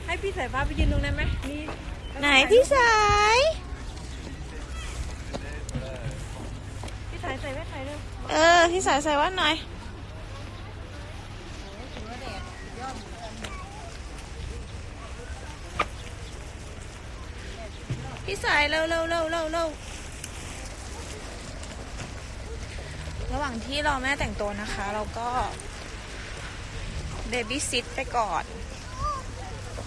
ให้พี่สายฟ้าไปยืนตรงนั้นไหมนี่ไหนพี่สาย พี่สายใส่แว่นไหนเร็วพี่สายใส่แว่นหน่อยพี่สายเร็วระหว่างที่รอแม่แต่งตัวนะคะ เราก็เบบี้ซิทไปก่อน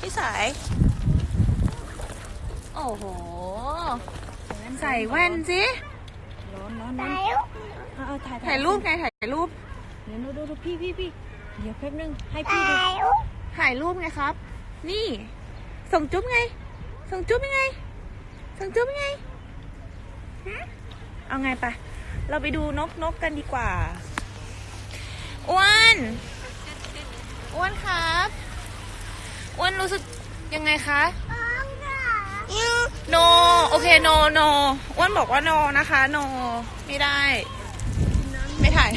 พี่สายโอ้โหใส่แว่นสิร้อนถ่ายรูปไงถ่ายรูปเดี๋ยวดูพี่เดี๋ยวแป๊บนึงให้พี่ดูถ่ายรูปไงครับนี่ส่งจุ๊บไงส่งจุ๊บยังไงส่งจุ๊บยังไงเอาไงปะเราไปดูนกกันดีกว่าอ้วนครับอ้วนรู้สึกยังไงคะโนโอเคโนอ้วนบอกว่าโนนะคะโนไม่ได้ไม่ถ่าย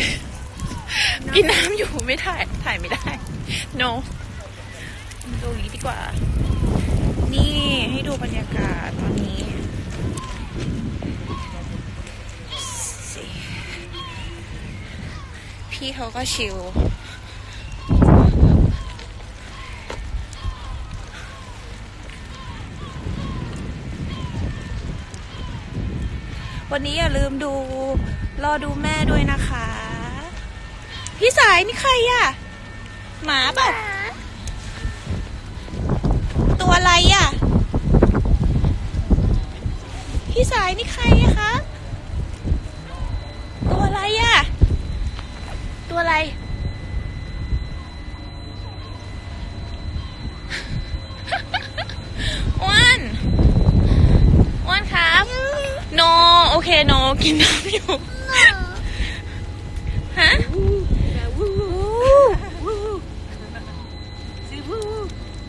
กินน้ำอยู่ไม่ถ่ายไม่ได้โนดูนี้ดีกว่านี่ให้ดูบรรยากาศตอนนี้พี่เขาก็ชิลวันนี้อย่าลืมรอดูแม่ด้วยนะคะพี่สายนี่ใครอะหมาเปล่าตัวอะไรอะพี่สายนี่ใครอะคะตัวอะไรอะตัวอะไรอ้วนครับโนโอเคโนกินน้ำอยู่ฮะ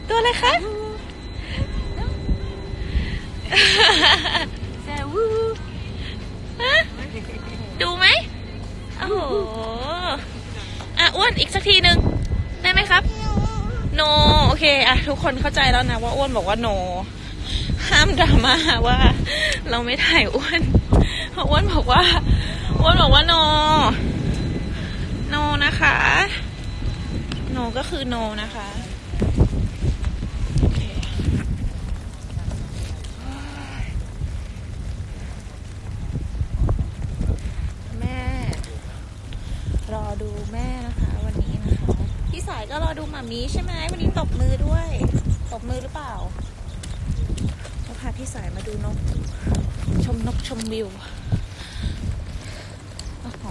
ตัวอะไรคะดูไหมโอ้โหอ้วนอีกสักทีนึงได้ไหมครับโนโอเคทุกคนเข้าใจแล้วนะว่าอ้วนบอกว่าโนห้ามดราม่าว่าเราไม่ถ่ายอ้วนเพราะอ้วนบอกว่าโนนะคะโนก็คือโนนะคะโอเคแม่รอดูแม่นะคะวันนี้นะคะพี่สายก็รอดูหมามีใช่ไหมวันนี้ตบมือด้วยตบมือหรือเปล่าพาพี่สายมาดูนกชมวิวโอ้โห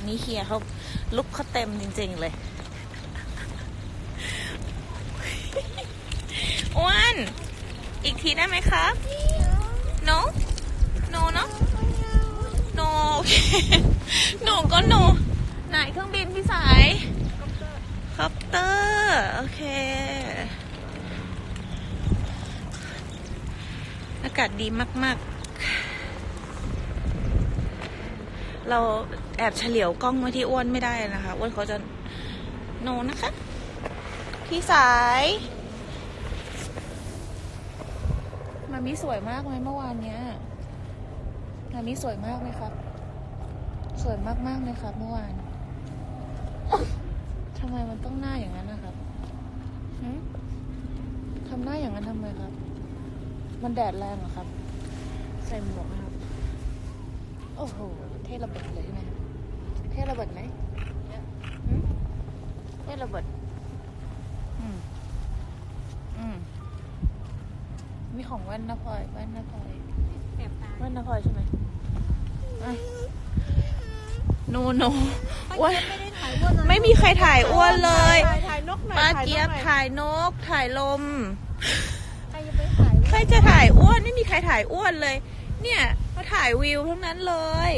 นี่เฮียเขาลุกเขาเต็มจริงๆเลยอ้วนอีกทีได้ไหมครับโนโนโอเคโนก็โนไหนเครื่องบินพี่สายคอปเตอร์โอเคอากาศดีมากๆเราแอบเฉลียวกล้องมาที่อ้วนไม่ได้นะคะอ้วนเขาจะโนนะคะพี่สายมามิสวยมากไหมเมื่อวานเนี้ยมามิสวยมากไหมครับสวยมากๆเลยครับเมื่อวานทำไมมันต้องหน้าอย่างนั้นนะครับทำหน้าอย่างนั้นทำไมครับมันแดดแรงเหรอครับใส่หมวกนะครับโอ้โหเท่ระเบิดเลยใช่ไหมเท่ระเบิดไหมเท่ระเบิดมีของแว่นนะพลอยแว่นนะพลอยใช่ไหมโนอ้วนไม่มีใครถ่ายอ้วนเลยป้าเจี๊ยบถ่ายนกถ่ายลมใครจะถ่ายอ้วนไม่มีใครถ่ายอ้วนเลยเนี่ยมาถ่ายวิวทั้งนั้นเลย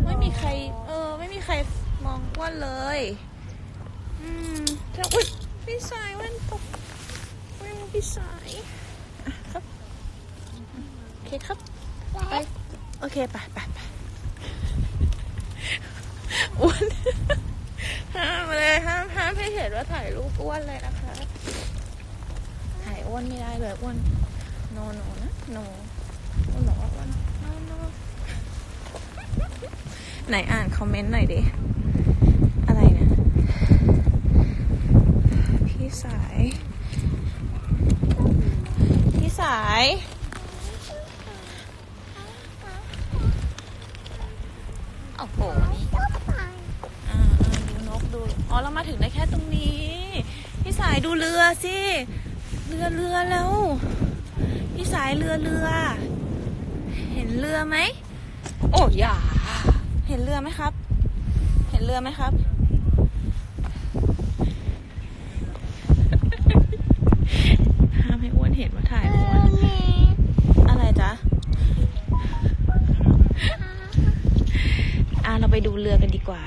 ไม่มีใครไม่มีใครมองอ้วนเลยอุ๊ยพี่สายวันตกพี่สายครับโอเคครับไปโอเคไปอ้วนห้ามเลยห้ามให้เห็นว่าถ่ายรูปอ้วนเลยนะคะ วนไม่ได้เลยอ้วนโนนะโนอ้วนบอกว่าอ้วนโนไหนอ่านคอมเมนต์หน่อยดิอะไรเนี่ยพี่สายโอ้โหนี่ดูนกดูอ๋อเรามาถึงได้แค่ตรงนี้พี่สายดูเรือสิเรือแล้วพี่สายเรือเห็นเรือไหมโอ้ยาเห็นเรือไหมครับห้ามให้อ้วนเห็นว่าถ่ายอ้วนอะไรจ๊ะเราไปดูเรือกันดีกว่า